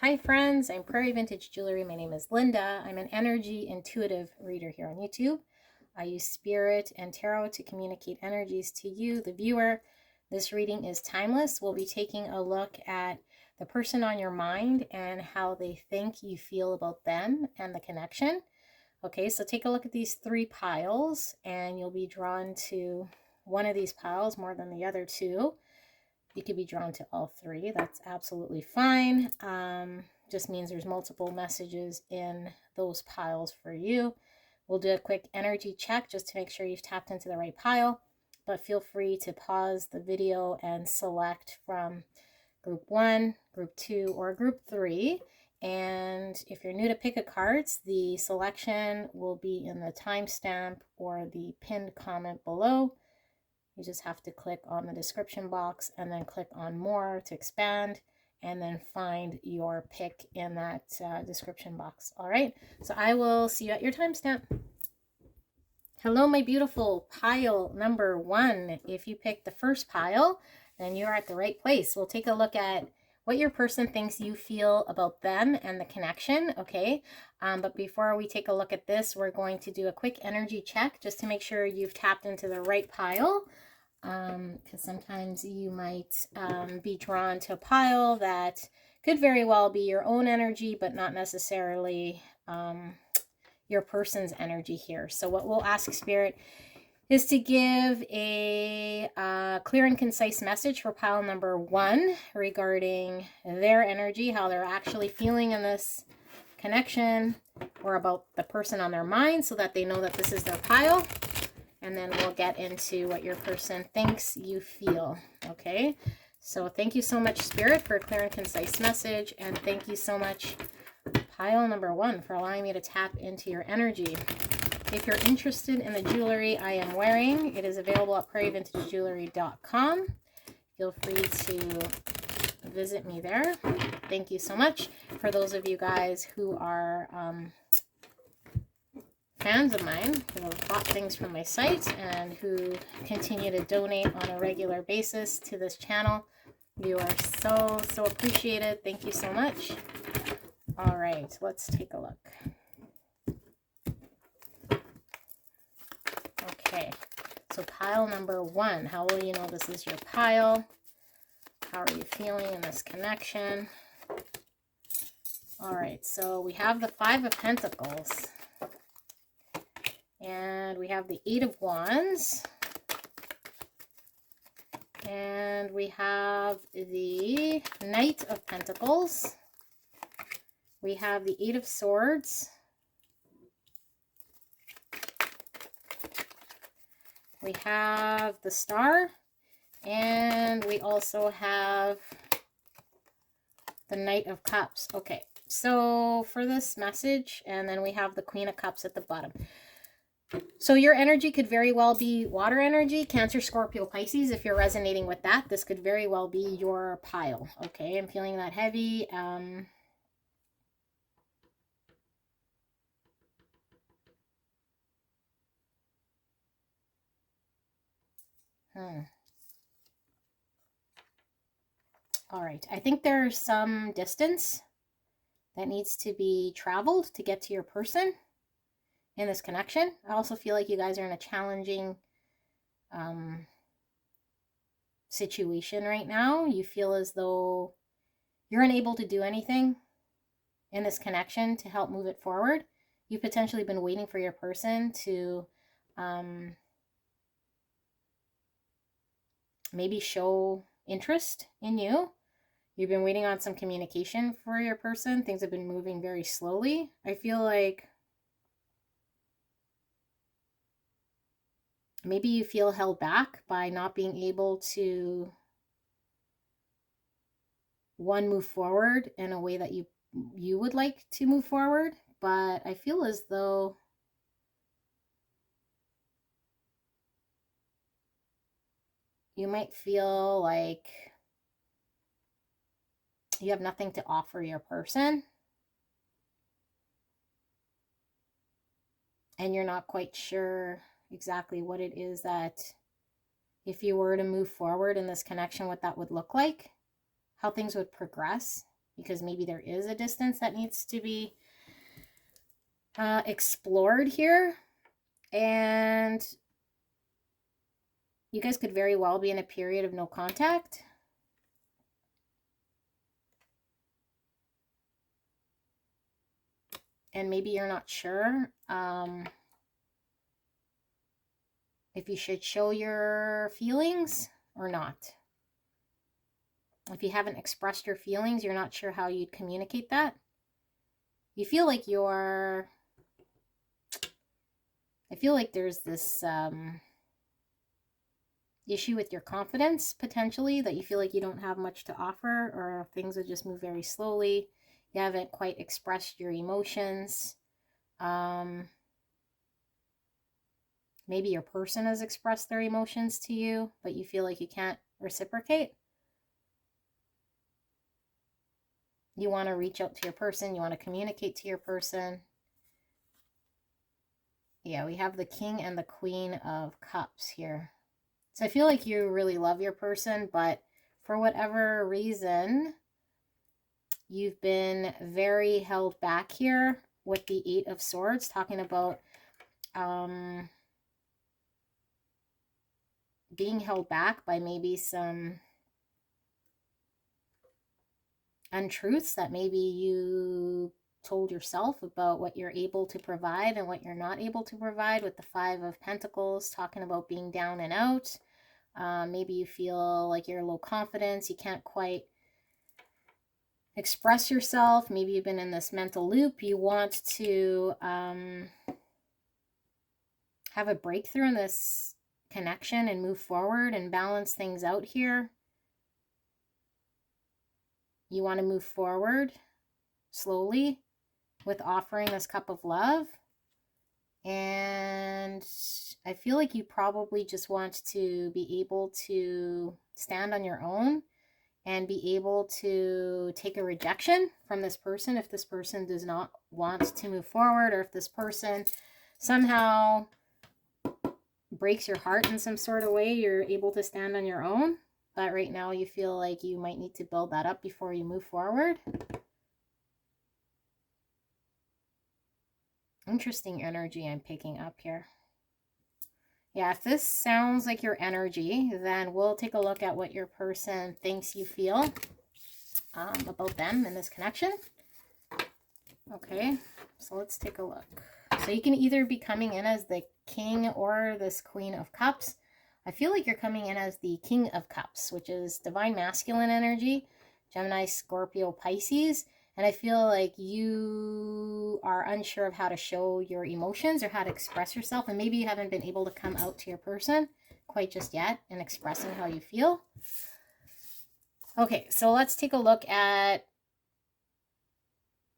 Hi friends, I'm Prairie Vintage Jewelry. My name is Linda. I'm an energy intuitive reader here on YouTube. I use spirit and tarot to communicate energies to you, the viewer. This reading is timeless. We'll be taking a look at the person on your mind and how they think you feel about them and the connection. Okay, so take a look at these three piles and you'll be drawn to one of these piles more than the other two. You could be drawn to all three. That's absolutely fine. Just means there's multiple messages in those piles for you. We'll do a quick energy check just to make sure you've tapped into the right pile. But feel free to pause the video and select from group 1, group 2, or group 3. And if you're new to pick a cards, the selection will be in the timestamp or the pinned comment below. You just have to click on the description box and then click on more to expand and then find your pick in that description box. All right, so I will see you at your timestamp. Hello, my beautiful pile number 1. If you picked the first pile, then you're at the right place. We'll take a look at what your person thinks you feel about them and the connection, okay? But before we take a look at this, we're going to do a quick energy check just to make sure you've tapped into the right pile. Because sometimes you might be drawn to a pile that could very well be your own energy, but not necessarily your person's energy here. So what we'll ask Spirit is to give a clear and concise message for pile number 1 regarding their energy, how they're actually feeling in this connection, or about the person on their mind, so that they know that this is their pile. And then we'll get into what your person thinks you feel, okay? So thank you so much, Spirit, for a clear and concise message. And thank you so much, pile number 1, for allowing me to tap into your energy. If you're interested in the jewelry I am wearing, it is available at prairievintagejewelry.com. Feel free to visit me there. Thank you so much. For those of you guys who are fans of mine, who have bought things from my site and who continue to donate on a regular basis to this channel, you are so appreciated. Thank you so much. All right, let's take a look. Okay, so pile number 1. How will you know this is your pile? How are you feeling in this connection? All right, so we have the 5 of Pentacles. And we have the 8 of Wands. And we have the Knight of Pentacles. We have the 8 of Swords. We have the Star. And we also have the Knight of Cups. Okay, so for this message, and then we have the Queen of Cups at the bottom. So your energy could very well be water energy, Cancer, Scorpio, Pisces. If you're resonating with that, this could very well be your pile. Okay, I'm feeling that heavy. All right, I think there's some distance that needs to be traveled to get to your person in this connection. I also feel like you guys are in a challenging situation right now. You feel as though you're unable to do anything in this connection to help move it forward. You've potentially been waiting for your person to maybe show interest in you. You've been waiting on some communication for your person. Things have been moving very slowly. I feel like maybe you feel held back by not being able to, one, move forward in a way that you would like to move forward. But I feel as though you might feel like you have nothing to offer your person. And you're not quite sure exactly what it is that, if you were to move forward in this connection, what that would look like, how things would progress. because maybe there is a distance that needs to be explored here. And you guys could very well be in a period of no contact. And maybe you're not sure if you should show your feelings or not. If you haven't expressed your feelings, you're not sure how you'd communicate that. You feel like I feel like there's this issue with your confidence, potentially, that you feel like you don't have much to offer, or things will just move very slowly. You haven't quite expressed your emotions. Maybe your person has expressed their emotions to you, but you feel like you can't reciprocate. You want to reach out to your person. You want to communicate to your person. Yeah, we have the King and the Queen of Cups here. So I feel like you really love your person, but for whatever reason, you've been very held back here with the Eight of Swords, talking about being held back by maybe some untruths that maybe you told yourself about what you're able to provide and what you're not able to provide, with the Five of Pentacles talking about being down and out. Maybe you feel like you're low confidence, you can't quite express yourself. Maybe you've been in this mental loop. You want to have a breakthrough in this connection and move forward and balance things out here. You want to move forward slowly with offering this cup of love. And I feel like you probably just want to be able to stand on your own and be able to take a rejection from this person if this person does not want to move forward, or if this person somehow breaks your heart in some sort of way. You're able to stand on your own, but right now you feel like you might need to build that up before you move forward. Interesting energy I'm picking up here. Yeah, if this sounds like your energy, then we'll take a look at what your person thinks you feel about them in this connection. Okay, so let's take a look. So you can either be coming in as the King or this Queen of Cups. I feel like you're coming in as the King of Cups, which is divine masculine energy, Gemini, Scorpio, Pisces. And I feel like you are unsure of how to show your emotions or how to express yourself. And maybe you haven't been able to come out to your person quite just yet and expressing how you feel. Okay, so let's take a look at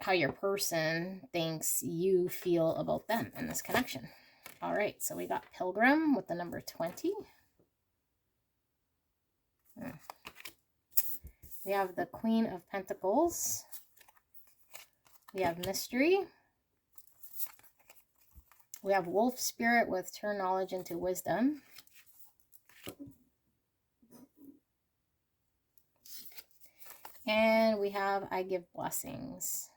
how your person thinks you feel about them in this connection. All right, so we got Pilgrim with the number 20. We have the Queen of Pentacles. We have Mystery. We have Wolf Spirit with Turn Knowledge into Wisdom. And we have I Give Blessings.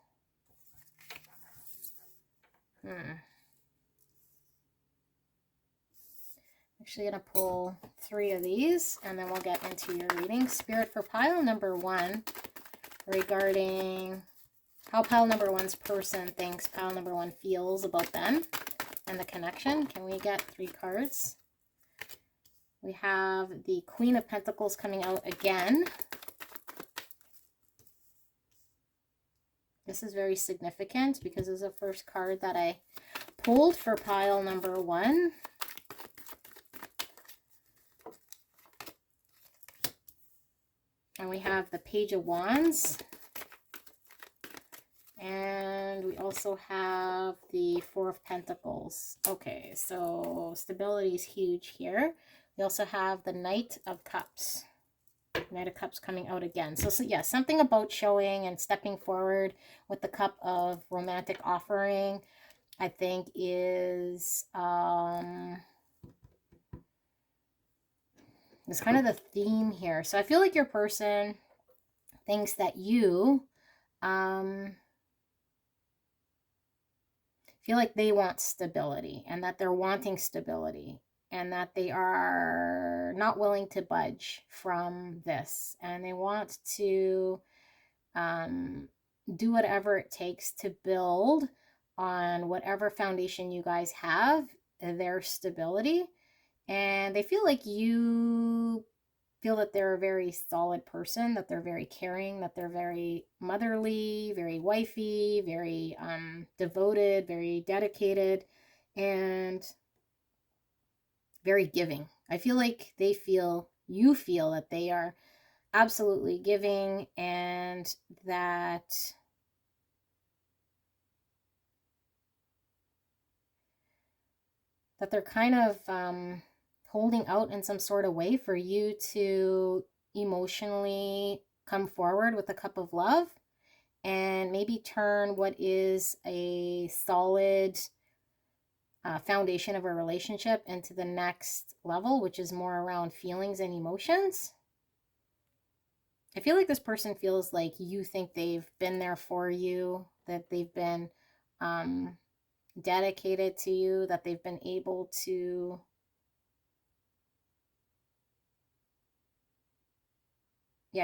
Actually going to pull 3 of these and then we'll get into your reading. Spirit for pile number 1 regarding how pile number 1's person thinks pile number 1 feels about them and the connection. Can we get 3 cards? We have the Queen of Pentacles coming out again. This is very significant because it's the first card that I pulled for pile number 1. And we have the Page of Wands. And we also have the Four of Pentacles. Okay, so stability is huge here. We also have the Knight of Cups. Knight of Cups coming out again. So yeah, something about showing and stepping forward with the cup of romantic offering, I think is it's kind of the theme here. So I feel like your person thinks that you feel like they want stability, and that they're wanting stability, and that they are not willing to budge from this, and they want to do whatever it takes to build on whatever foundation you guys have, their stability. And they feel like you feel that they're a very solid person, that they're very caring, that they're very motherly, very wifey, very devoted, very dedicated, and very giving. I feel like you feel that they are absolutely giving, and that they're kind of holding out in some sort of way for you to emotionally come forward with a cup of love, and maybe turn what is a solid foundation of a relationship into the next level, which is more around feelings and emotions. I feel like this person feels like you think they've been there for you, that they've been dedicated to you, that they've been able to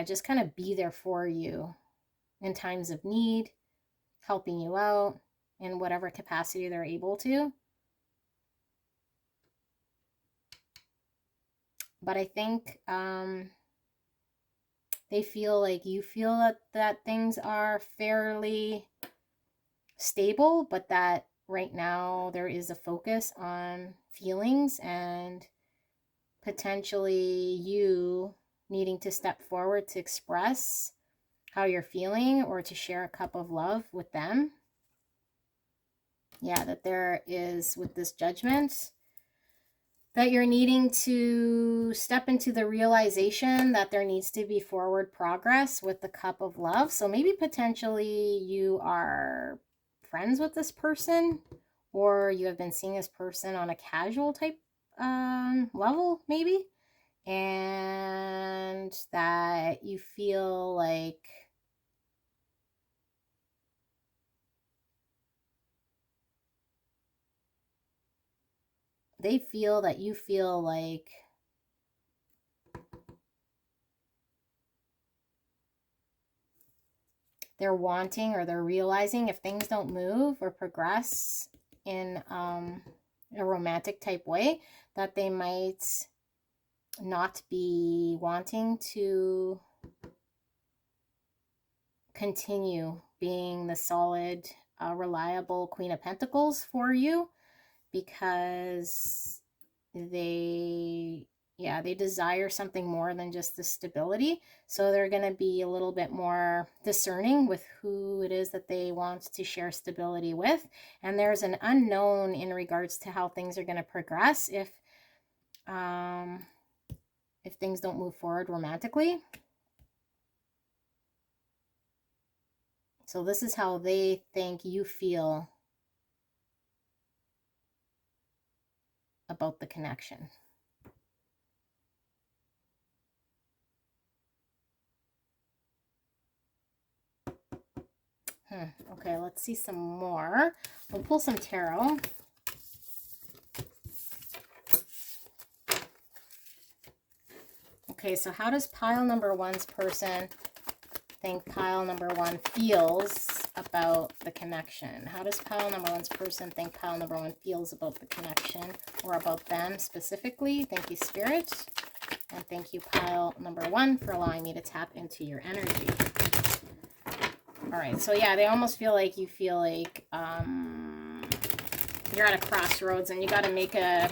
just kind of be there for you in times of need, helping you out in whatever capacity they're able to. But I think they feel like you feel that things are fairly stable, but that right now there is a focus on feelings, and potentially you needing to step forward to express how you're feeling, or to share a cup of love with them. Yeah, that there is, with this Judgment, that you're needing to step into the realization that there needs to be forward progress with the cup of love. So maybe potentially you are friends with this person, or you have been seeing this person on a casual type level, maybe, and that you feel like they feel that you feel like they're wanting, or they're realizing, if things don't move or progress in a romantic type way, that they might not be wanting to continue being the solid, reliable Queen of Pentacles for you, because they desire something more than just the stability. So they're going to be a little bit more discerning with who it is that they want to share stability with. And there's an unknown in regards to how things are going to progress if things don't move forward romantically. So this is how they think you feel about the connection. Okay, let's see some more. We'll pull some tarot. Okay, so how does pile number one's person think pile number one feels about the connection? How does pile number one's person think pile number one feels about the connection, or about them specifically? Thank you, Spirit. And thank you, pile number one, for allowing me to tap into your energy. All right, so yeah, they almost feel like you feel like you're at a crossroads, and you got to make a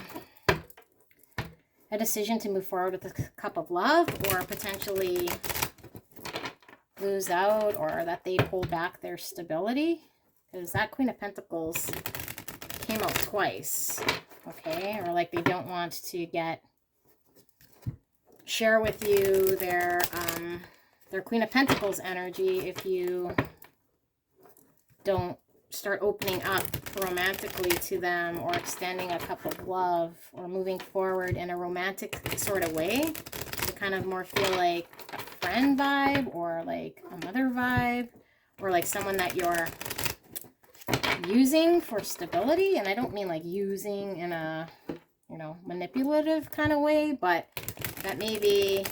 decision to move forward with a cup of love, or potentially lose out, or that they pull back their stability, because that Queen of Pentacles came out twice. Okay, or like they don't want to share with you their Queen of Pentacles energy if you don't start opening up romantically to them, or extending a cup of love, or moving forward in a romantic sort of way. They kind of more feel like a friend vibe, or like a mother vibe, or like someone that you're using for stability. And I don't mean like using in a, you know, manipulative kind of way, but that maybe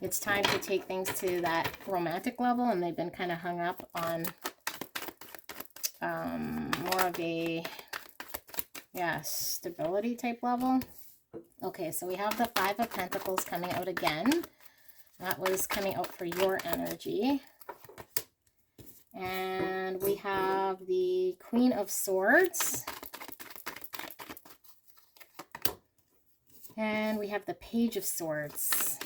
it's time to take things to that romantic level, and they've been kind of hung up on more of a, yeah, stability type level. Okay, so we have the Five of Pentacles coming out again. That was coming out for your energy. And we have the Queen of Swords. And we have the Page of Swords.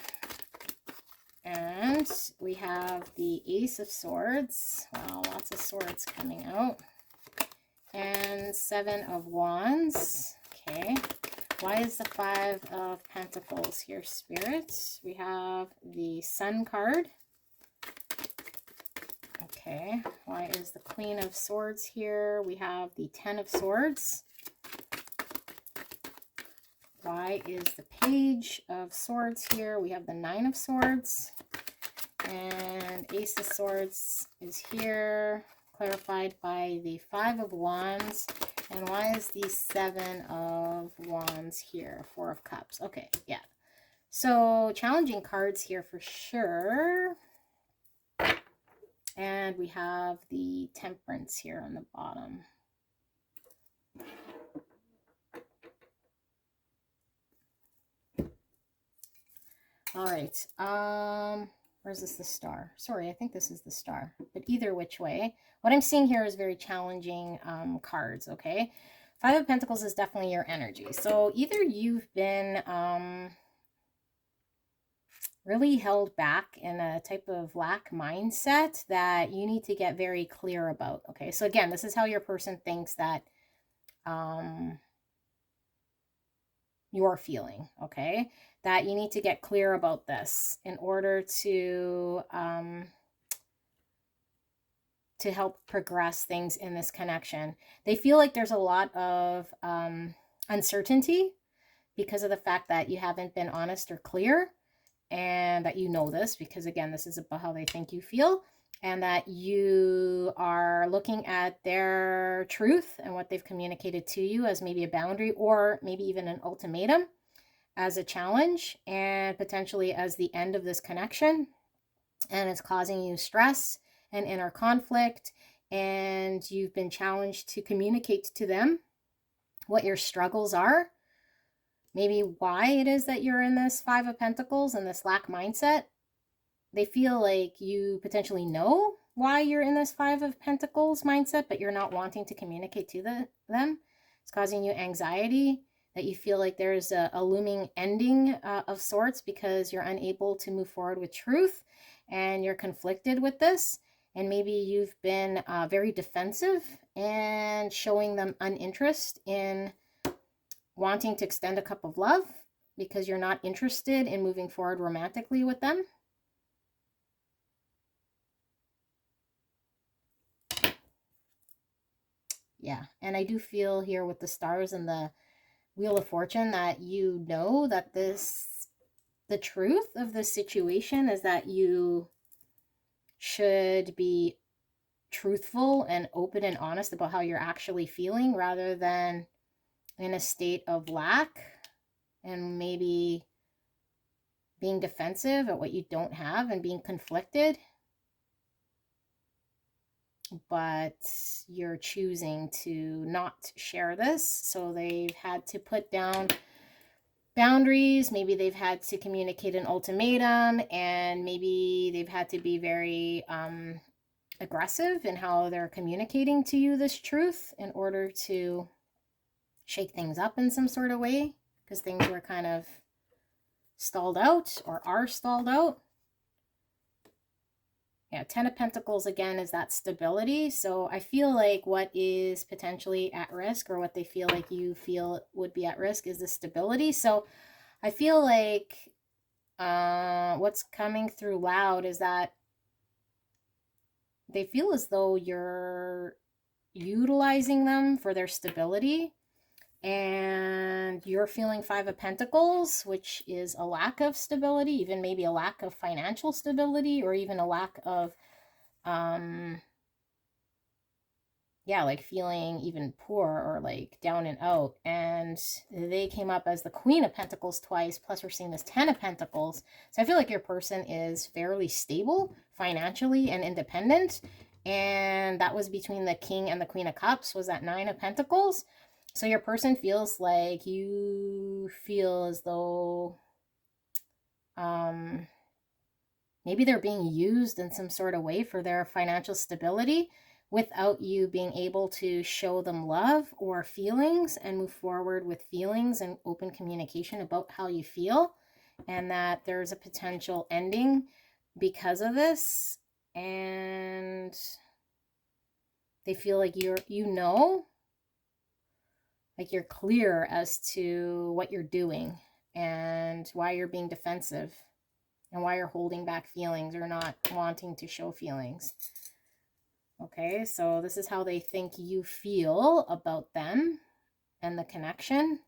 And we have the Ace of Swords. Wow, lots of swords coming out. And Seven of Wands. Okay. Why is the Five of Pentacles here, Spirit? We have the Sun card. Okay. Why is the Queen of Swords here? We have the Ten of Swords. Why is the Page of Swords here? We have the Nine of Swords. And Ace of Swords is here, clarified by the Five of Wands. And why is the Seven of Wands here? Four of Cups. Okay, yeah. So challenging cards here for sure. And we have the Temperance here on the bottom. All right. Where's this? The Star. Sorry, I think this is the Star. But either which way, what I'm seeing here is very challenging cards, okay? Five of Pentacles is definitely your energy. So either you've been really held back in a type of lack mindset that you need to get very clear about, okay? So again, this is how your person thinks that you're feeling, okay? That you need to get clear about this in order to help progress things in this connection. They feel like there's a lot of uncertainty because of the fact that you haven't been honest or clear, and that you know this because, again, this is about how they think you feel, and that you are looking at their truth and what they've communicated to you as maybe a boundary, or maybe even an ultimatum, as a challenge, and potentially as the end of this connection. And it's causing you stress and inner conflict, and you've been challenged to communicate to them what your struggles are, maybe why it is that you're in this Five of Pentacles and this lack mindset. They feel like you potentially know why you're in this Five of Pentacles mindset, but you're not wanting to communicate to them. It's causing you anxiety, that you feel like there's a looming ending of sorts because you're unable to move forward with truth, and you're conflicted with this. And maybe you've been very defensive and showing them uninterest in wanting to extend a cup of love because you're not interested in moving forward romantically with them. Yeah, and I do feel here with the Stars and the Wheel of Fortune that you know that the truth of this situation is that you should be truthful and open and honest about how you're actually feeling, rather than in a state of lack and maybe being defensive at what you don't have and being conflicted. But you're choosing to not share this. So they've had to put down boundaries. Maybe they've had to communicate an ultimatum, and maybe they've had to be very aggressive in how they're communicating to you this truth in order to shake things up in some sort of way, because things were kind of stalled out or are stalled out. Yeah, Ten of Pentacles, again, is that stability. So I feel like what is potentially at risk, or what they feel like you feel would be at risk, is the stability. So I feel like what's coming through loud is that they feel as though you're utilizing them for their stability, and you're feeling Five of Pentacles, which is a lack of stability, even maybe a lack of financial stability, or even a lack of yeah, like feeling even poor or like down and out. And they came up as the Queen of Pentacles twice, plus we're seeing this Ten of Pentacles. So I feel like your person is fairly stable financially and independent. And that was between the King and the Queen of Cups, was that Nine of Pentacles. So your person feels like you feel as though maybe they're being used in some sort of way for their financial stability without you being able to show them love or feelings and move forward with feelings and open communication about how you feel, and that there's a potential ending because of this. And they feel like like you're clear as to what you're doing and why you're being defensive and why you're holding back feelings or not wanting to show feelings. Okay, so this is how they think you feel about them and the connection.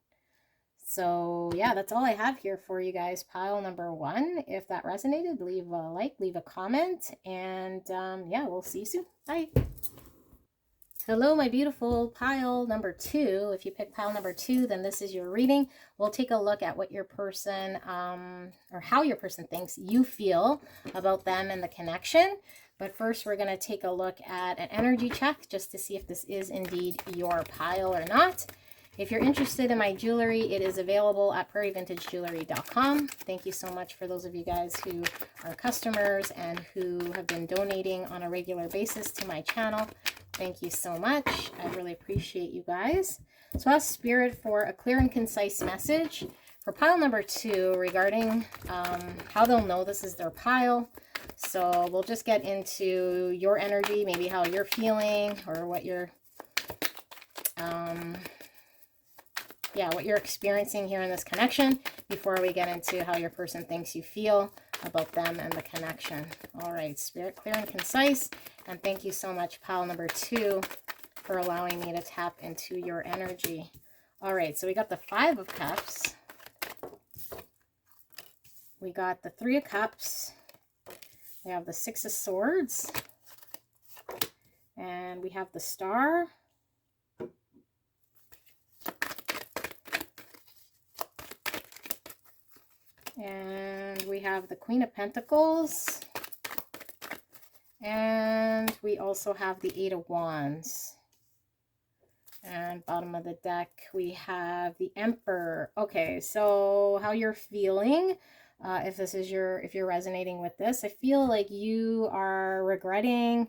So yeah, that's all I have here for you guys. Pile number 1. If that resonated, leave a like, leave a comment, and yeah, we'll see you soon. Bye. Hello, my beautiful pile number 2. If you pick pile number 2, then this is your reading. We'll take a look at what your person, or how your person thinks you feel about them and the connection. But first, we're going to take a look at an energy check just to see if this is indeed your pile or not. If you're interested in my jewelry, it is available at prairievintagejewelry.com. Thank you so much for those of you guys who are customers and who have been donating on a regular basis to my channel. Thank you so much. I really appreciate you guys. So ask Spirit for a clear and concise message for pile number 2 regarding how they'll know this is their pile. So we'll just get into your energy, maybe how you're feeling or what you're what you're experiencing here in this connection before we get into how your person thinks you feel about them and the connection. All right, Spirit, clear and concise. And thank you so much, pile number 2, for allowing me to tap into your energy. All right, so we got the 5 of Cups. We got the 3 of Cups. We have the 6 of Swords. And we have the Star. And we have the Queen of Pentacles. And we also have the 8 of Wands. And bottom of the deck, we have the Emperor. Okay, so how you're feeling, if you're resonating with this, I feel like you are regretting.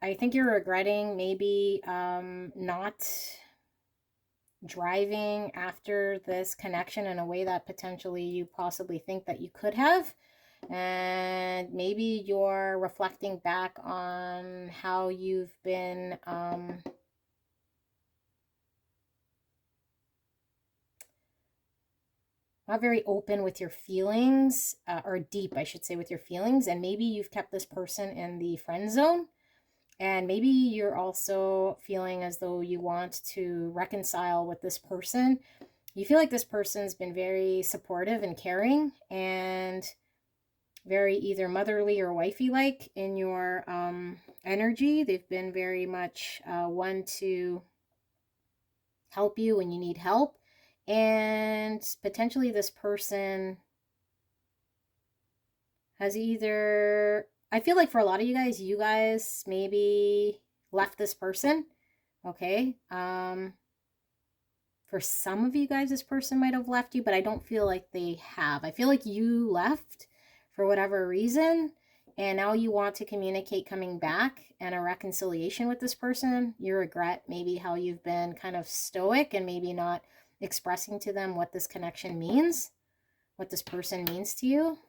I think you're regretting maybe not driving after this connection in a way that potentially you possibly think that you could have. And maybe you're reflecting back on how you've been not very open with your feelings, or deep, I should say, with your feelings. And maybe you've kept this person in the friend zone. And maybe you're also feeling as though you want to reconcile with this person. You feel like this person's been very supportive and caring and very either motherly or wifey-like in your energy. They've been very much one to help you when you need help. And potentially this person has either... I feel like for a lot of you guys maybe left this person, okay? For some of you guys, this person might have left you, but I don't feel like they have. I feel like you left for whatever reason, and now you want to communicate coming back and a reconciliation with this person. You regret maybe how you've been kind of stoic and maybe not expressing to them what this connection means, what this person means to you.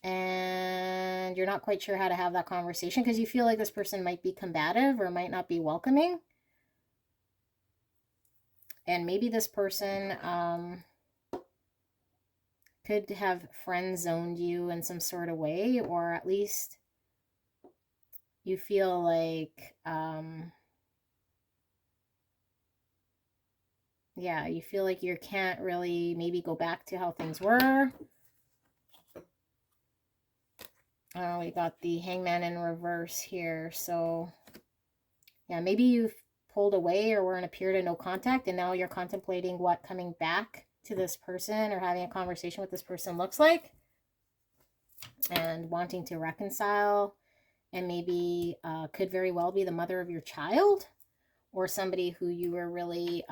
And you're not quite sure how to have that conversation because you feel like this person might be combative or might not be welcoming. And maybe this person could have friend zoned you in some sort of way, or at least you feel like, yeah, you feel like you can't really maybe go back to how things were. We got the Hangman in reverse here. So yeah, maybe you've pulled away or were in a period of no contact, and now you're contemplating what coming back to this person or having a conversation with this person looks like, and wanting to reconcile, and maybe could very well be the mother of your child, or somebody who you were really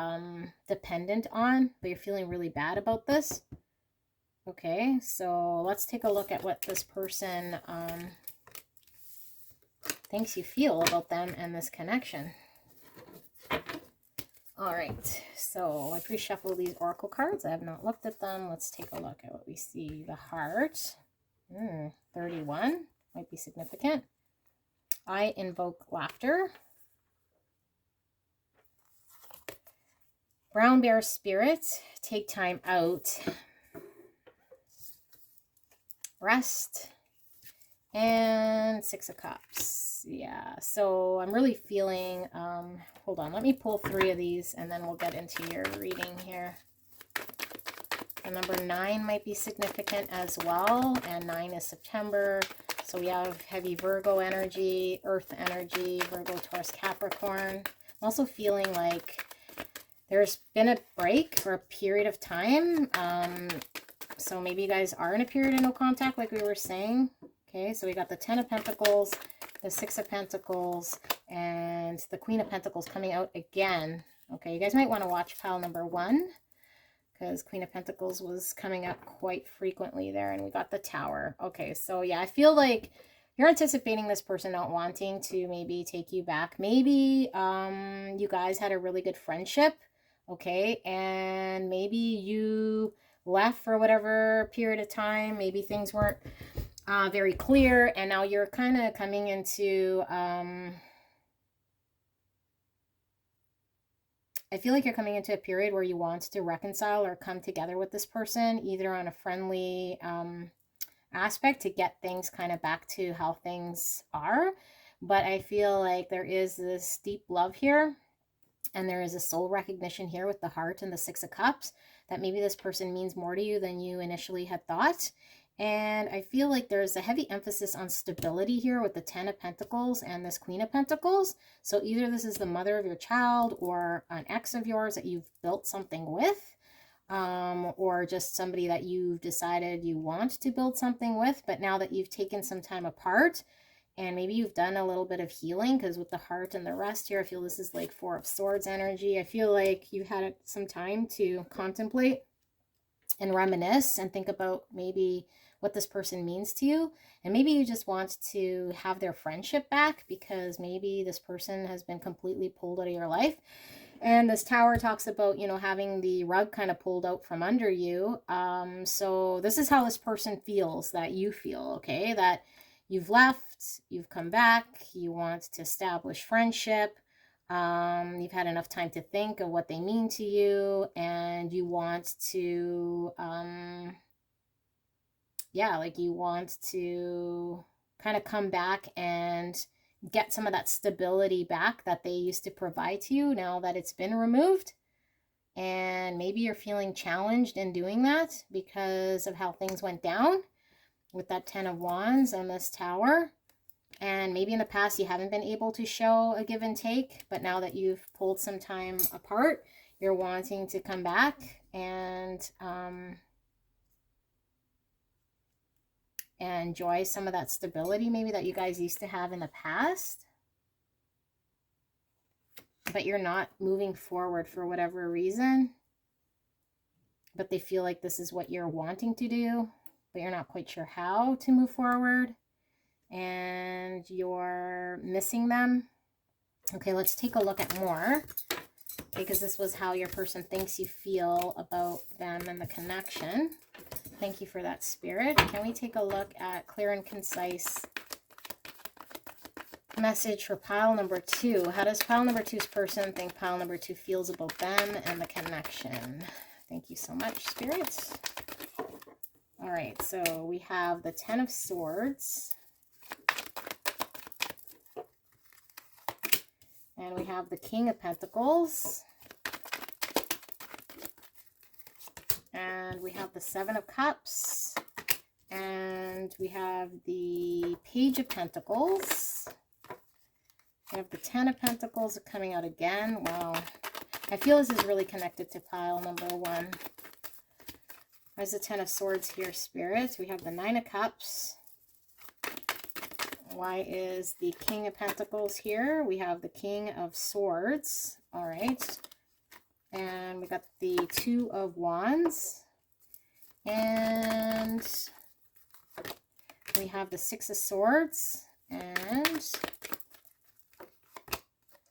dependent on, but you're feeling really bad about this. Okay, so let's take a look at what this person thinks you feel about them and this connection. All right, so I pre-shuffle these oracle cards. I have not looked at them. Let's take a look at what we see. The heart, 31, might be significant. I invoke laughter. Brown bear spirit, take time out. Rest. And 6 of Cups. Yeah, so I'm really feeling, hold on, let me pull 3 of these and then we'll get into your reading here. The number 9 might be significant as well, and 9 is September. So we have heavy Virgo energy, Earth energy, Virgo, Taurus, Capricorn. I'm also feeling like there's been a break for a period of time. So maybe you guys are in a period of no contact, like we were saying. Okay, so we got the 10 of Pentacles, the 6 of Pentacles, and the Queen of Pentacles coming out again. Okay, you guys might want to watch pile number 1, because Queen of Pentacles was coming up quite frequently there, and we got the Tower. Okay, so yeah, I feel like you're anticipating this person not wanting to maybe take you back. Maybe you guys had a really good friendship, okay, and maybe you left for whatever period of time. Maybe things weren't very clear, and now you're kind of coming into I feel like you're coming into a period where you want to reconcile or come together with this person, either on a friendly aspect to get things kind of back to how things are. But I feel like there is this deep love here, and there is a soul recognition here with the heart and the 6 of Cups, that maybe this person means more to you than you initially had thought. And I feel like there's a heavy emphasis on stability here with the 10 of Pentacles and this Queen of Pentacles. So either this is the mother of your child or an ex of yours that you've built something with, or just somebody that you've decided you want to build something with, but now that you've taken some time apart, and maybe you've done a little bit of healing, because with the heart and the rest here, I feel this is like 4 of Swords energy. I feel like you had some time to contemplate and reminisce and think about maybe what this person means to you. And maybe you just want to have their friendship back, because maybe this person has been completely pulled out of your life. And this Tower talks about, you know, having the rug kind of pulled out from under you. So this is how this person feels, that you feel, okay? That you've left, you've come back, you want to establish friendship. You've had enough time to think of what they mean to you, and you want to, yeah, like you want to kind of come back and get some of that stability back that they used to provide to you now that it's been removed. And maybe you're feeling challenged in doing that because of how things went down with that 10 of Wands and this Tower. And maybe in the past you haven't been able to show a give and take, but now that you've pulled some time apart, you're wanting to come back and enjoy some of that stability maybe that you guys used to have in the past. But you're not moving forward for whatever reason. But they feel like this is what you're wanting to do, but you're not quite sure how to move forward. And you're missing them. Okay, let's take a look at more, because this was how your person thinks you feel about them and the connection. Thank you for that, Spirit. Can we take a look at clear and concise message for pile number 2? How does pile number 2's person think pile number 2 feels about them and the connection? Thank you so much, Spirit. All right, so we have the 10 of Swords. And we have the King of Pentacles. And we have the 7 of Cups. And And we have the Page of Pentacles. We have the Ten of Pentacles coming out again. Wow. I feel this is really connected to pile number 1. There's the Ten of Swords here, Spirit. We have the Nine of Cups. Why is the King of Pentacles here? We have the King of Swords. All right. And we got the Two of Wands. And we have the Six of Swords. And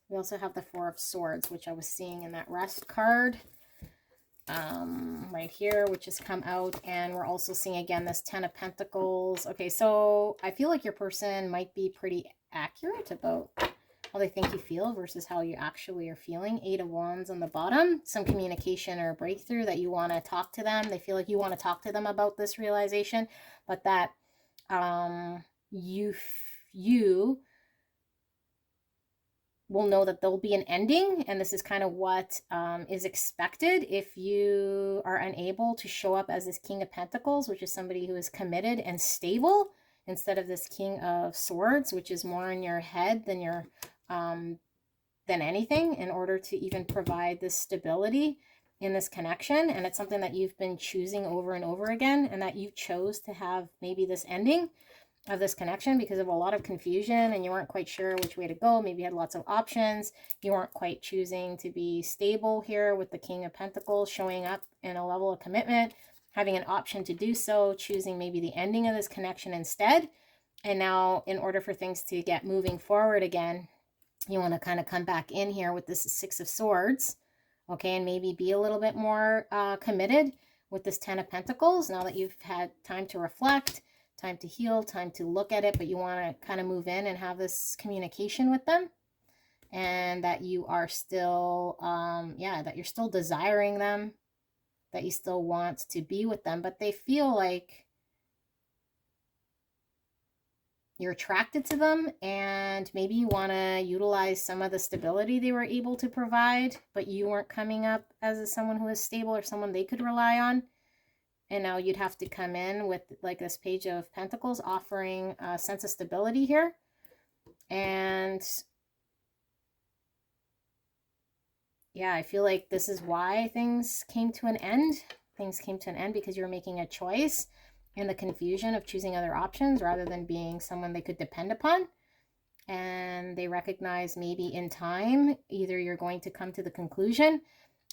we also have the Four of Swords, which I was seeing in that Rest card. Right here, which has come out, and we're also seeing again this Ten of Pentacles. Okay, so I feel like your person might be pretty accurate about how they think you feel versus how you actually are feeling. Eight of Wands on the bottom, some communication or breakthrough that you want to talk to them. They feel like you want to talk to them about this realization, but that you will know that there'll be an ending, and this is kind of what is expected if you are unable to show up as this King of Pentacles, which is somebody who is committed and stable, instead of this King of Swords, which is more in your head than your than anything, in order to even provide this stability in this connection. And it's something that you've been choosing over and over again, and that you chose to have maybe this ending of this connection because of a lot of confusion, and you weren't quite sure which way to go. Maybe you had lots of options. You weren't quite choosing to be stable here with the King of Pentacles showing up in a level of commitment, having an option to do so, choosing maybe the ending of this connection instead. And now, in order for things to get moving forward again, you want to kind of come back in here with this Six of Swords, okay, and maybe be a little bit more committed with this Ten of Pentacles now that you've had time to reflect, time to heal, time to look at it, but you want to kind of move in and have this communication with them, and that you are still, that you're still desiring them, that you still want to be with them, but they feel like you're attracted to them, and maybe you want to utilize some of the stability they were able to provide, but you weren't coming up as someone who is stable or someone they could rely on. And now you'd have to come in with like this Page of Pentacles offering a sense of stability here. And yeah, I feel like this is why things came to an end. Things came to an end because you're making a choice in the confusion of choosing other options rather than being someone they could depend upon. And they recognize maybe in time, either you're going to come to the conclusion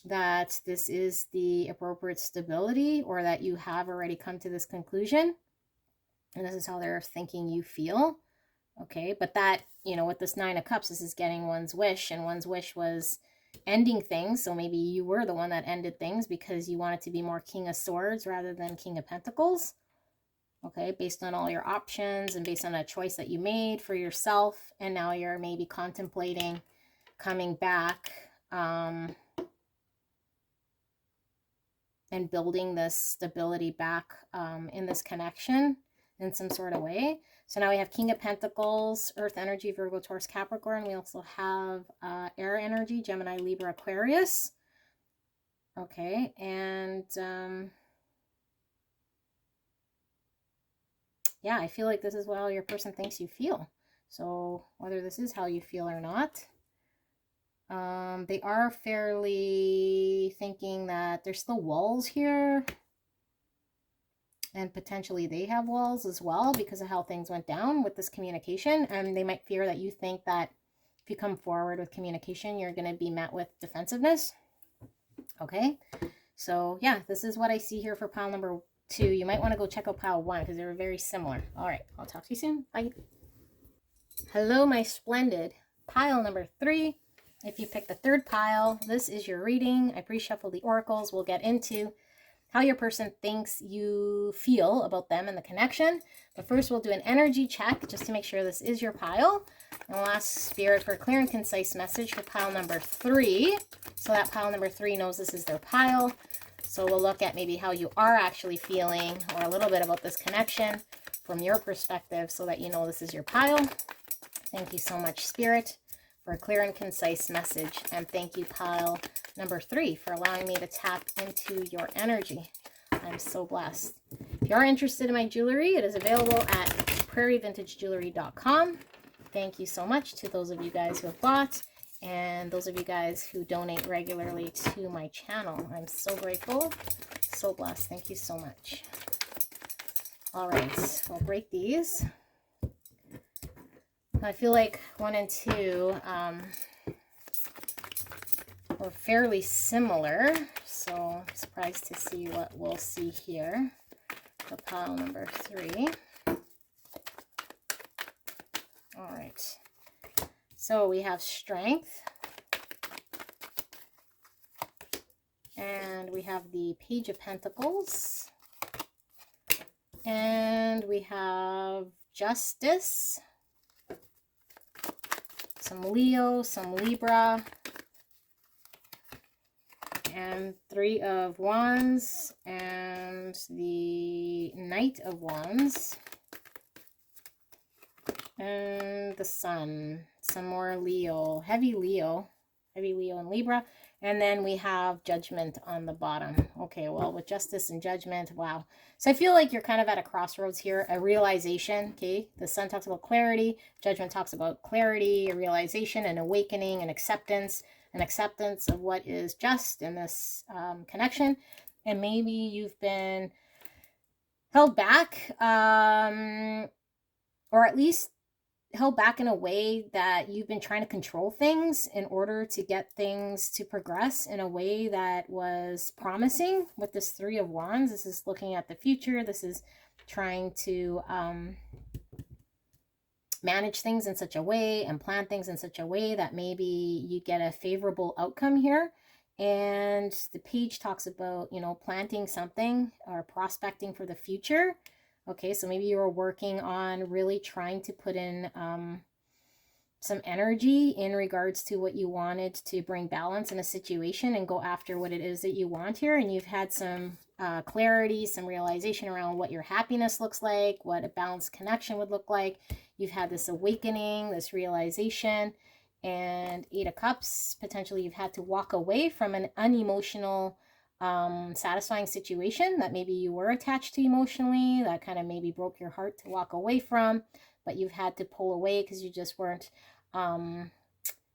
that this is the appropriate stability, or that you have already come to this conclusion and this is how they're thinking you feel. Okay, but that, you know, with this Nine of Cups, this is getting one's wish, and one's wish was ending things. So maybe you were the one that ended things because you wanted to be more King of Swords rather than King of Pentacles. Okay, based on all your options and based on a choice that you made for yourself, and now you're maybe contemplating coming back and building this stability back in this connection in some sort of way. So now we have King of Pentacles, Earth energy, Virgo, Taurus, Capricorn. We also have air energy, Gemini, Libra, Aquarius. Okay, and yeah, I feel like this is how your person thinks you feel. So whether this is how you feel or not, they are fairly thinking that there's still walls here, and potentially they have walls as well because of how things went down with this communication. And they might fear that you think that if you come forward with communication, you're going to be met with defensiveness. Okay, so yeah, this is what I see here for pile number 2. You might want to go check out pile 1 because they're very similar. All right, I'll talk to you soon. Bye. Hello, my splendid pile number 3. If you pick the third pile, this is your reading. I pre-shuffle the oracles. We'll get into how your person thinks you feel about them and the connection. But first, we'll do an energy check just to make sure this is your pile. And we'll ask Spirit for a clear and concise message for pile number 3. So that pile number 3 knows this is their pile. So we'll look at maybe how you are actually feeling, or a little bit about this connection from your perspective, so that you know this is your pile. Thank you so much, Spirit, for a clear and concise message. And thank you, pile number 3, for allowing me to tap into your energy. I'm so blessed. If you're interested in my jewelry, it is available at prairievintagejewelry.com. Thank you so much to those of you guys who have bought, and those of you guys who donate regularly to my channel. I'm so grateful, so blessed. Thank you so much. All right, we'll break these. I feel like 1 and 2 were fairly similar, so I'm surprised to see what we'll see here for pile number 3. All right, so we have strength, and we have the Page of Pentacles, and we have justice, some Leo, some Libra, and 3 of Wands, and the Knight of Wands, and the Sun, some more Leo, heavy Leo and Libra, and then we have Judgment on the bottom. Okay, well, with Justice and Judgment, wow. So I feel like you're kind of at a crossroads here, a realization, okay? The Sun talks about clarity, Judgment talks about clarity, a realization, an awakening, an acceptance of what is just in this connection. And maybe you've been held back, or at least held back in a way that you've been trying to control things in order to get things to progress in a way that was promising. With this 3 of Wands, this is looking at the future. This is trying to manage things in such a way and plan things in such a way that maybe you get a favorable outcome here. And the Page talks about, you know, planting something or prospecting for the future. Okay, so maybe you were working on really trying to put in some energy in regards to what you wanted to bring balance in a situation and go after what it is that you want here. And you've had some clarity, some realization around what your happiness looks like, what a balanced connection would look like. You've had this awakening, this realization, and 8 of Cups. Potentially you've had to walk away from an unemotional satisfying situation that maybe you were attached to emotionally, that kind of maybe broke your heart to walk away from, but you've had to pull away because you just weren't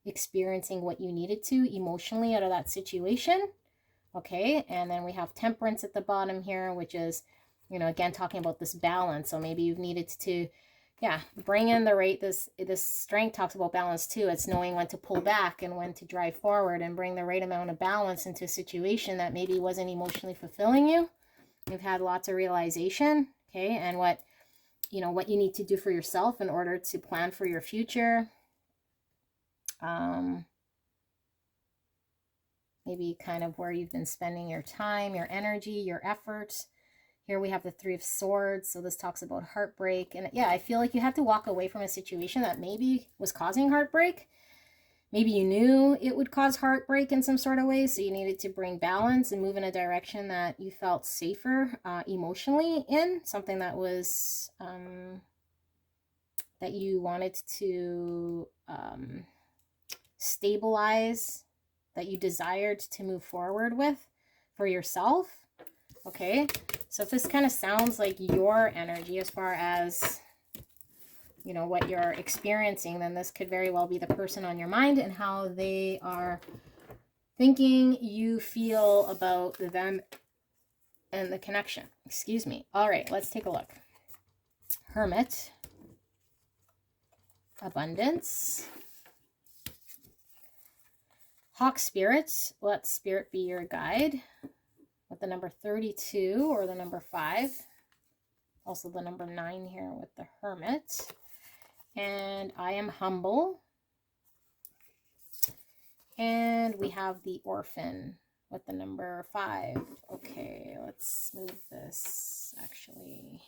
experiencing what you needed to emotionally out of that situation. Okay, and then we have Temperance at the bottom here, which is, you know, again, talking about this balance. So maybe you've needed to, yeah, bring in the right, this Strength talks about balance too. It's knowing when to pull back and when to drive forward and bring the right amount of balance into a situation that maybe wasn't emotionally fulfilling you. You've had lots of realization, okay, and what, you know, what you need to do for yourself in order to plan for your future. Maybe kind of where you've been spending your time, your energy, your efforts. Here we have the 3 of Swords, so this talks about heartbreak. And yeah, I feel like you had to walk away from a situation that maybe was causing heartbreak. Maybe you knew it would cause heartbreak in some sort of way, so you needed to bring balance and move in a direction that you felt safer emotionally in, something that was, that you wanted to stabilize, that you desired to move forward with for yourself. Okay, so if this kind of sounds like your energy as far as, you know, what you're experiencing, then this could very well be the person on your mind and how they are thinking you feel about them and the connection. Excuse me. All right, let's take a look. Hermit, Abundance, Hawk Spirit, let Spirit be your guide, with the number 32 or the number 5. Also the number 9 here with the Hermit. And I am humble. And we have the Orphan with the number 5. Okay, let's move this actually.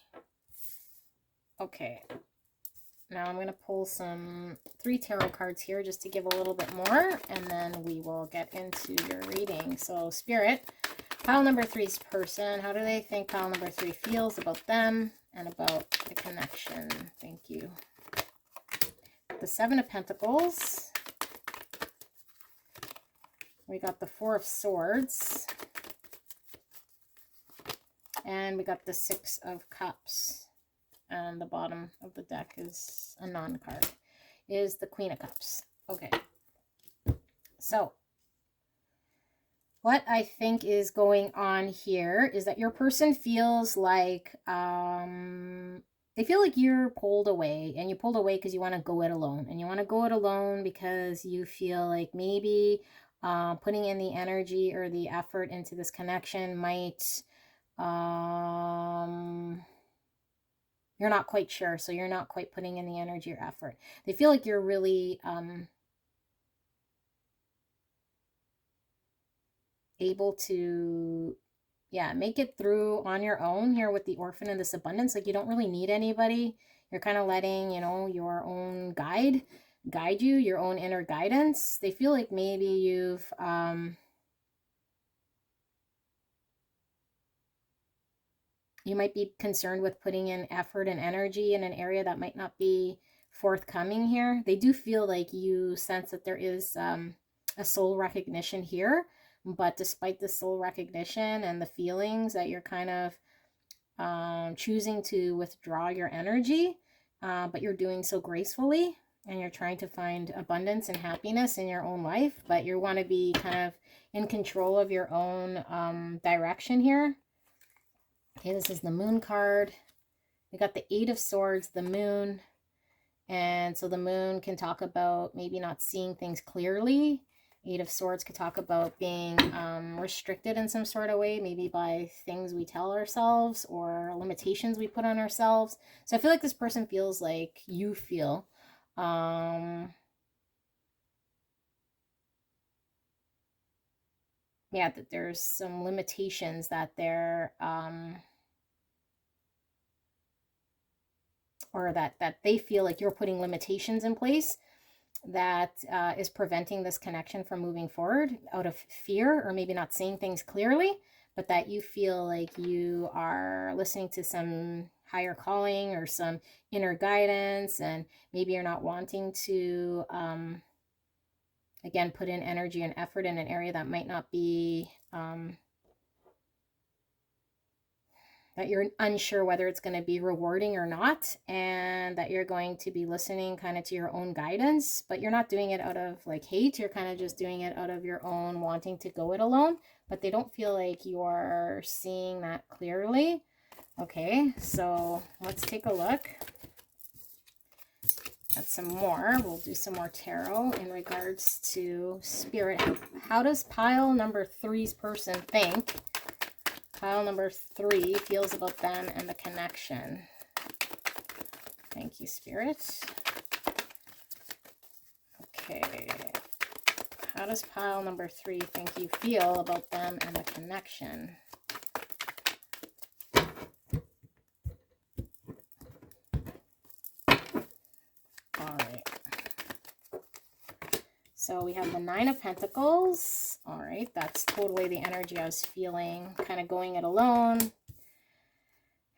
Okay. Now I'm going to pull some 3 tarot cards here just to give a little bit more, and then we will get into your reading. So Spirit, pile number 3's person. How do they think pile number 3 feels about them and about the connection? Thank you. The 7 of Pentacles. We got the 4 of Swords. And we got the Six of Cups. And the bottom of the deck is a non-card. Is the Queen of Cups. Okay. So, what I think is going on here is that your person feels like, they feel like you're pulled away, and you pulled away because you want to go it alone. And you want to go it alone because you feel like maybe putting in the energy or the effort into this connection might, you're not quite sure. So you're not quite putting in the energy or effort. They feel like you're really able to, yeah, make it through on your own here with the Orphan and this Abundance. Like, you don't really need anybody. You're kind of letting, you know, your own guide you, your own inner guidance. They feel like maybe you've you might be concerned with putting in effort and energy in an area that might not be forthcoming here. They do feel like you sense that there is a soul recognition here. But despite the soul recognition and the feelings that you're kind of choosing to withdraw your energy, but you're doing so gracefully, and you're trying to find abundance and happiness in your own life, but you want to be kind of in control of your own direction here. Okay, this is the Moon card. We got the Eight of Swords, the Moon. And so the Moon can talk about maybe not seeing things clearly. Eight of Swords could talk about being restricted in some sort of way, maybe by things we tell ourselves or limitations we put on ourselves. So I feel like this person feels like you feel. Yeah, that there's some limitations that they're, or that they feel like you're putting limitations in place that is preventing this connection from moving forward out of fear, or maybe not seeing things clearly, but that you feel like you are listening to some higher calling or some inner guidance, and maybe you're not wanting to, again, put in energy and effort in an area that might not be, that you're unsure whether it's going to be rewarding or not, and that you're going to be listening kind of to your own guidance, but you're not doing it out of like hate. You're kind of just doing it out of your own wanting to go it alone, but they don't feel like you're seeing that clearly. Okay, so let's take a look at some more. We'll do some more tarot in regards to Spirit. How does pile number 3's person think pile number 3 feels about them and the connection? Thank you, Spirit. Okay. How does pile number 3 think you feel about them and the connection? All right. So we have the Nine of Pentacles. All right, that's totally the energy I was feeling, kind of going it alone.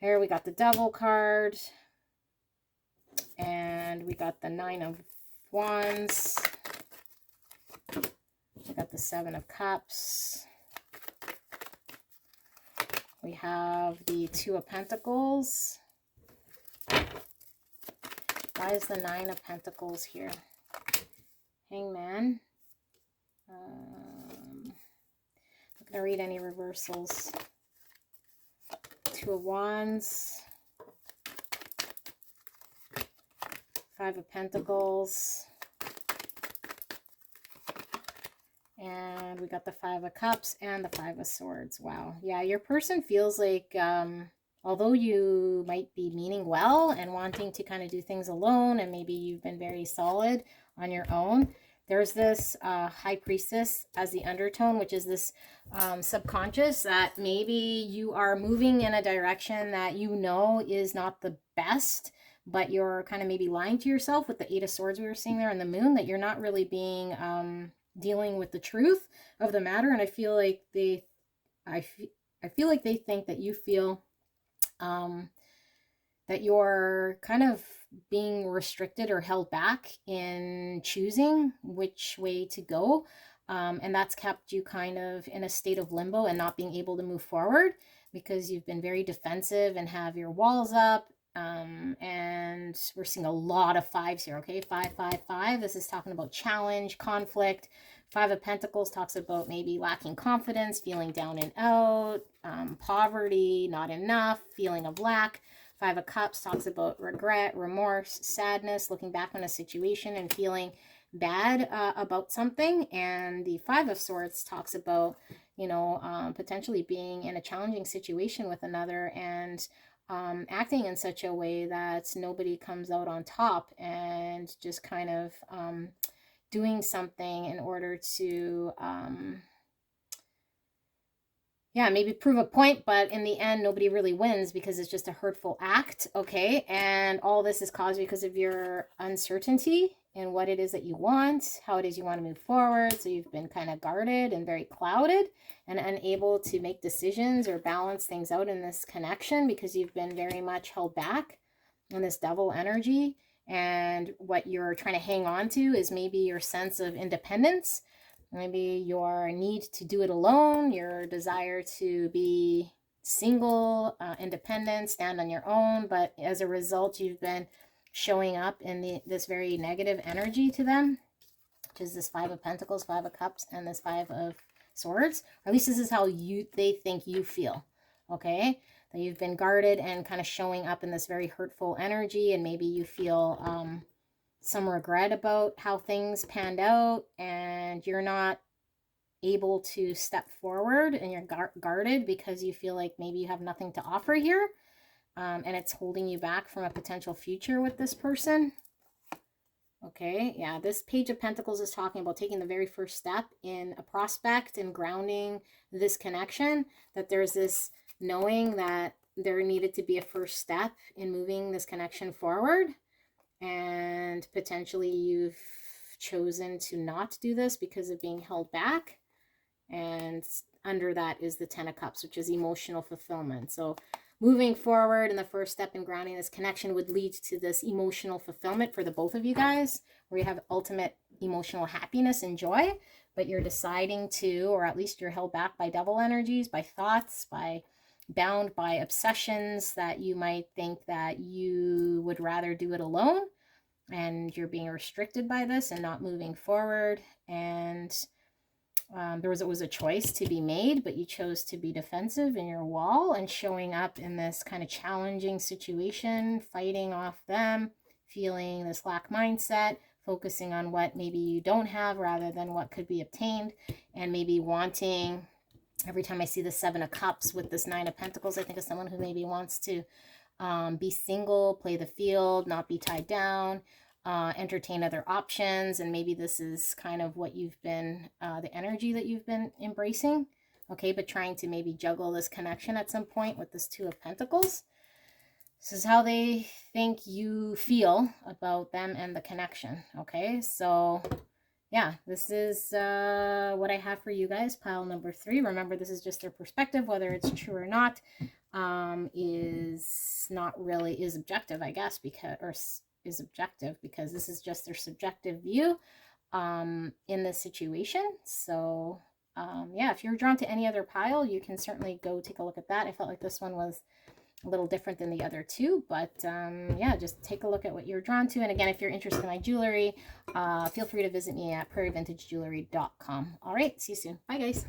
Here we got the Devil card. And we got the Nine of Wands. We got the Seven of Cups. We have the Two of Pentacles. Why is the Nine of Pentacles here? Hangman. I'm not going to read any reversals. Two of Wands. Five of Pentacles. And we got the Five of Cups and the Five of Swords. Wow. Yeah, your person feels like, although you might be meaning well and wanting to kind of do things alone, and maybe you've been very solid on your own, there's this High Priestess as the undertone, which is this subconscious that maybe you are moving in a direction that you know is not the best, but you're kind of maybe lying to yourself with the Eight of Swords we were seeing there in the Moon, that you're not really being dealing with the truth of the matter. And I feel like I feel like they think that you feel that you're kind of being restricted or held back in choosing which way to go. And that's kept you kind of in a state of limbo and not being able to move forward. because you've been very defensive and have your walls up. And we're seeing a lot of fives here, okay? 5. This is talking about challenge, conflict. 5 of Pentacles talks about maybe lacking confidence, feeling down and out, poverty, not enough, feeling of lack. 5 of Cups talks about regret, remorse, sadness, looking back on a situation and feeling bad about something. And the 5 of Swords talks about, you know, potentially being in a challenging situation with another and acting in such a way that nobody comes out on top, and just kind of doing something in order to yeah, maybe prove a point, but in the end, nobody really wins because it's just a hurtful act, okay? And all this is caused because of your uncertainty in what it is that you want, how it is you want to move forward. So you've been kind of guarded and very clouded and unable to make decisions or balance things out in this connection because you've been very much held back in this Devil energy. And what you're trying to hang on to is maybe your sense of independence, maybe your need to do it alone, your desire to be single, independent, stand on your own. But as a result, you've been showing up in this very negative energy to them, which is this 5 of Pentacles, 5 of Cups, and this 5 of Swords. Or at least this is how they think you feel, okay? That you've been guarded and kind of showing up in this very hurtful energy, and maybe you feel some regret about how things panned out, and you're not able to step forward, and you're guarded because you feel like maybe you have nothing to offer here, and it's holding you back from a potential future with this person. Okay, yeah, this Page of Pentacles is talking about taking the very first step in a prospect and grounding this connection, that there's this knowing that there needed to be a first step in moving this connection forward. And potentially you've chosen to not do this because of being held back. And under that is the 10 of Cups, which is emotional fulfillment. So moving forward, and the first step in grounding this connection would lead to this emotional fulfillment for the both of you guys, where you have ultimate emotional happiness and joy, but you're deciding to, or at least you're held back by Devil energies, by thoughts, bound by obsessions that you might think that you would rather do it alone, and you're being restricted by this and not moving forward. And there was a choice to be made, but you chose to be defensive in your wall and showing up in this kind of challenging situation, fighting off them, feeling this lack mindset, focusing on what maybe you don't have rather than what could be obtained, and maybe wanting, every time I see the 7 of Cups with this 9 of Pentacles, I think of someone who maybe wants to be single, play the field, not be tied down, entertain other options. And maybe this is kind of what you've been, the energy that you've been embracing, okay? But trying to maybe juggle this connection at some point with this 2 of Pentacles. This is how they think you feel about them and the connection, okay? So yeah, this is what I have for you guys, pile number 3. Remember, this is just their perspective. Whether it's true or not is objective, I guess, is objective because this is just their subjective view in this situation. So yeah, if you're drawn to any other pile, you can certainly go take a look at that. I felt like this one was a little different than the other two, but yeah, just take a look at what you're drawn to. And again, if you're interested in my jewelry, feel free to visit me at prairievintagejewelry.com. All right, see you soon. Bye, guys.